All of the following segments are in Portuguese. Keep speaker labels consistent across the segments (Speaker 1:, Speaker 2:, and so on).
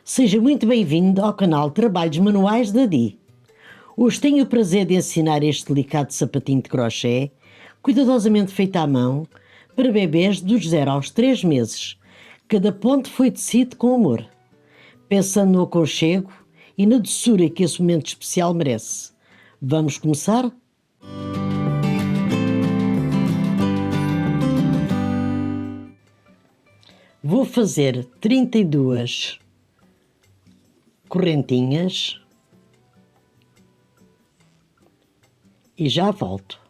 Speaker 1: Seja muito bem-vindo ao canal Trabalhos Manuais da Di. Hoje tenho o prazer de ensinar este delicado sapatinho de crochê, cuidadosamente feito à mão, para bebês dos 0 aos 3 meses. Cada ponto foi tecido com amor, pensando no aconchego e na doçura que esse momento especial merece. Vamos começar? Vou fazer 32 correntinhas e já volto.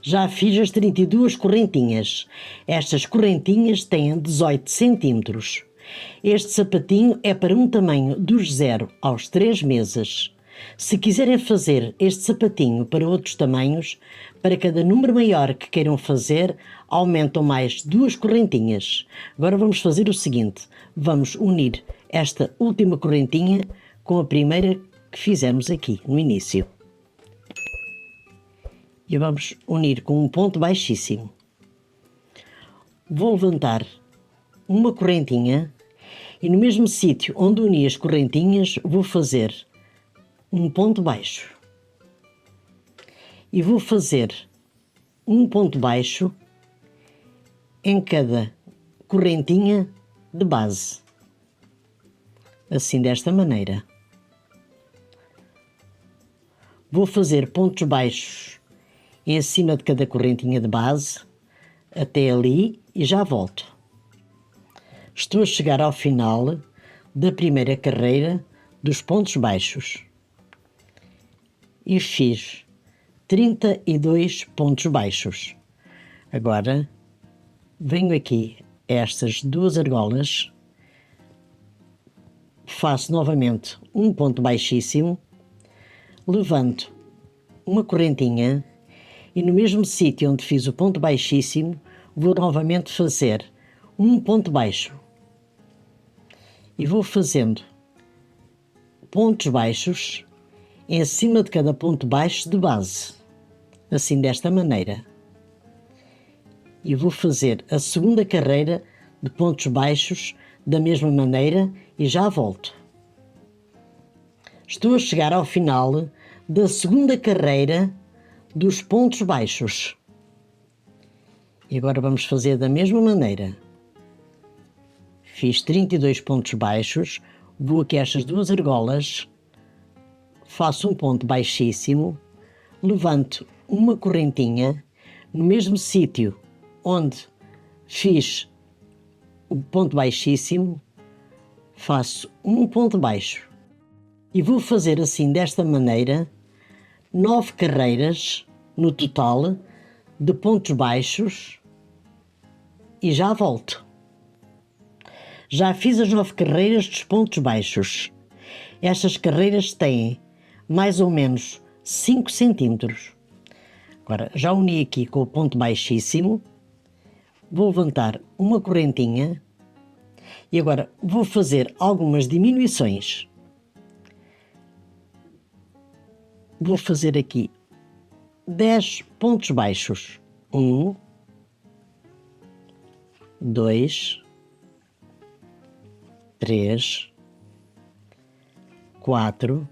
Speaker 1: Já fiz as 32 correntinhas. Estas correntinhas têm 18 centímetros. Este sapatinho é para um tamanho dos 0 aos 3 meses. Se quiserem fazer este sapatinho para outros tamanhos, para cada número maior que queiram fazer, aumentam mais 2 correntinhas. Agora vamos fazer o seguinte: vamos unir esta última correntinha com a primeira que fizemos aqui no início. E vamos unir com um ponto baixíssimo. Vou levantar uma correntinha e no mesmo sítio onde uni as correntinhas vou fazer um ponto baixo. E vou fazer um ponto baixo em cada correntinha de base. Assim, desta maneira. Vou fazer pontos baixos em cima de cada correntinha de base, até ali, e já volto. Estou a chegar ao final da primeira carreira dos pontos baixos. E fiz 32 pontos baixos. Agora, venho aqui a estas duas argolas, faço novamente um ponto baixíssimo, levanto uma correntinha e no mesmo sítio onde fiz o ponto baixíssimo, vou novamente fazer um ponto baixo. E vou fazendo pontos baixos em cima de cada ponto baixo de base. Assim, desta maneira. E vou fazer a segunda carreira de pontos baixos da mesma maneira e já volto. Estou a chegar ao final da segunda carreira dos pontos baixos. E agora vamos fazer da mesma maneira. Fiz 32 pontos baixos, vou aqui a estas duas argolas, faço um ponto baixíssimo, levanto uma correntinha, no mesmo sítio onde fiz o ponto baixíssimo, faço um ponto baixo. E vou fazer assim, desta maneira, 9 carreiras no total de pontos baixos e já volto. Já fiz as 9 carreiras dos pontos baixos. Estas carreiras têm mais ou menos 5 centímetros. Agora, já uni aqui com o ponto baixíssimo, vou levantar uma correntinha e agora vou fazer algumas diminuições. Vou fazer aqui 10 pontos baixos. 1, 2, 3, 4,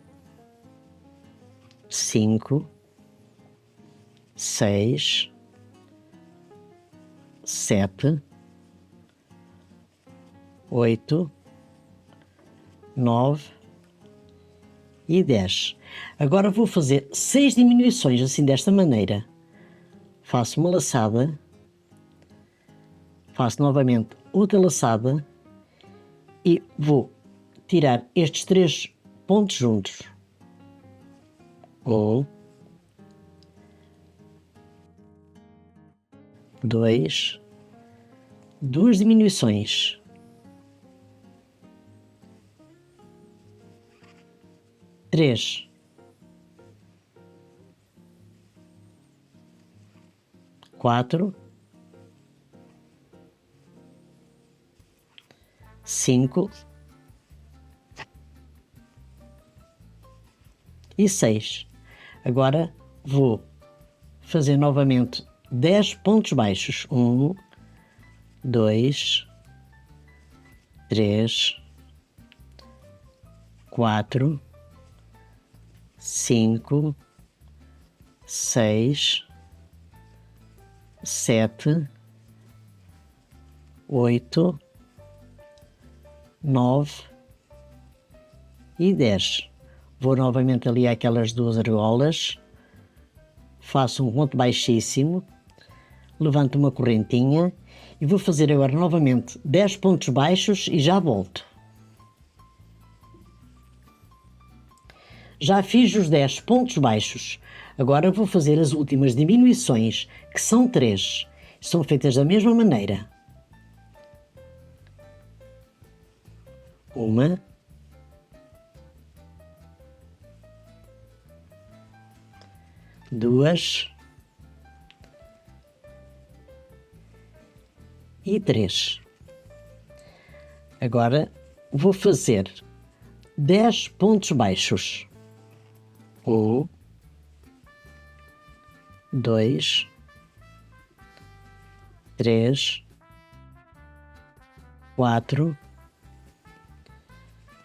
Speaker 1: 5, 6, 7, 8, 9 e 10. Agora vou fazer 6 diminuições assim, desta maneira. Faço uma laçada, faço novamente outra laçada e vou tirar estes 3 pontos juntos. 1, 2, 2 diminuições. 3, 4, 5 e 6. Agora vou fazer novamente 10 pontos baixos. 1, 2, 3, 4, 5, 6, 7, 8, 9 e 10. Vou novamente ali àquelas duas argolas, faço um ponto baixíssimo, levanto uma correntinha e vou fazer agora novamente 10 pontos baixos e já volto. Já fiz os 10 pontos baixos, agora vou fazer as últimas diminuições, que são 3. São feitas da mesma maneira. 1, 2 e 3. Agora vou fazer 10 pontos baixos. 1, 2, 3, 4,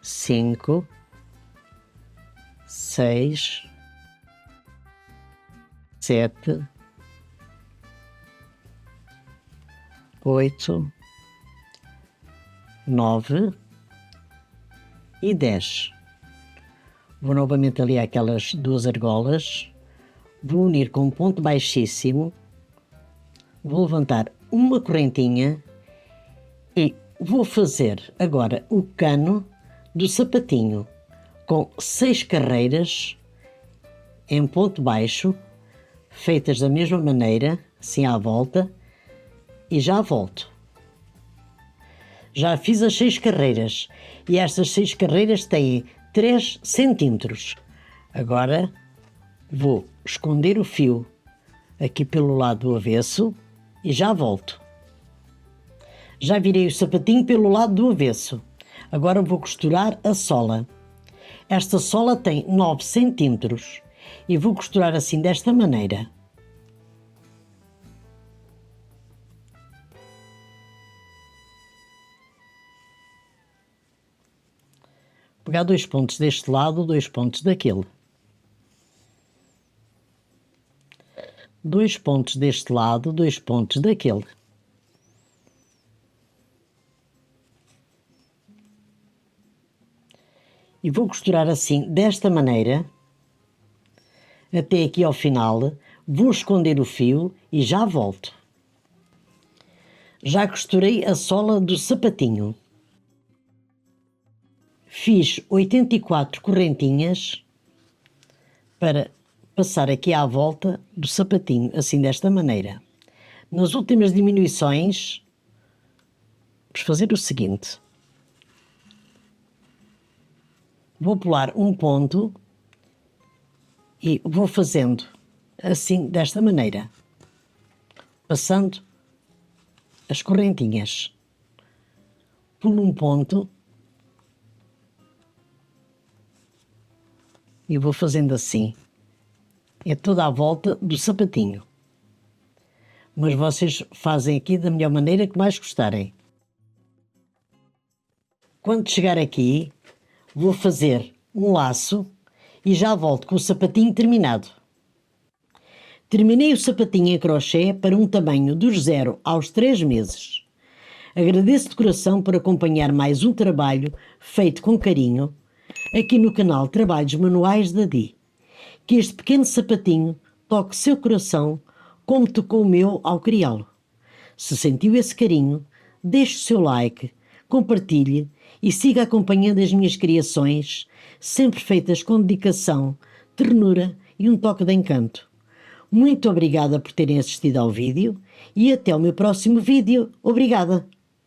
Speaker 1: 5, 6, 7, 8, 9 e 10. Vou novamente ali àquelas duas argolas, vou unir com um ponto baixíssimo, vou levantar uma correntinha e vou fazer agora o cano do sapatinho com 6 carreiras em ponto baixo, feitas da mesma maneira, assim à volta, e já volto. Já fiz as 6 carreiras e estas 6 carreiras têm 3 centímetros. Agora vou esconder o fio aqui pelo lado do avesso e já volto. Já virei o sapatinho pelo lado do avesso. Agora vou costurar a sola. Esta sola tem 9 centímetros e vou costurar assim desta maneira. Pegar 2 pontos deste lado, 2 pontos daquele. 2 pontos deste lado, 2 pontos daquele. E vou costurar assim, desta maneira, até aqui ao final. Vou esconder o fio e já volto. Já costurei a sola do sapatinho. Fiz 84 correntinhas para passar aqui à volta do sapatinho, assim desta maneira. Nas últimas diminuições, vamos fazer o seguinte. Vou pular um ponto e vou fazendo assim desta maneira, passando as correntinhas. Pulo um ponto e vou fazendo assim. É toda a volta do sapatinho. Mas vocês fazem aqui da melhor maneira que mais gostarem. Quando chegar aqui, vou fazer um laço e já volto com o sapatinho terminado. Terminei o sapatinho em crochê para um tamanho dos 0 aos 3 meses. Agradeço de coração por acompanhar mais um trabalho feito com carinho aqui no canal Trabalhos Manuais da Di. Que este pequeno sapatinho toque seu coração como tocou o meu ao criá-lo. Se sentiu esse carinho, deixe o seu like, compartilhe e siga acompanhando as minhas criações, sempre feitas com dedicação, ternura e um toque de encanto. Muito obrigada por terem assistido ao vídeo e até o meu próximo vídeo. Obrigada!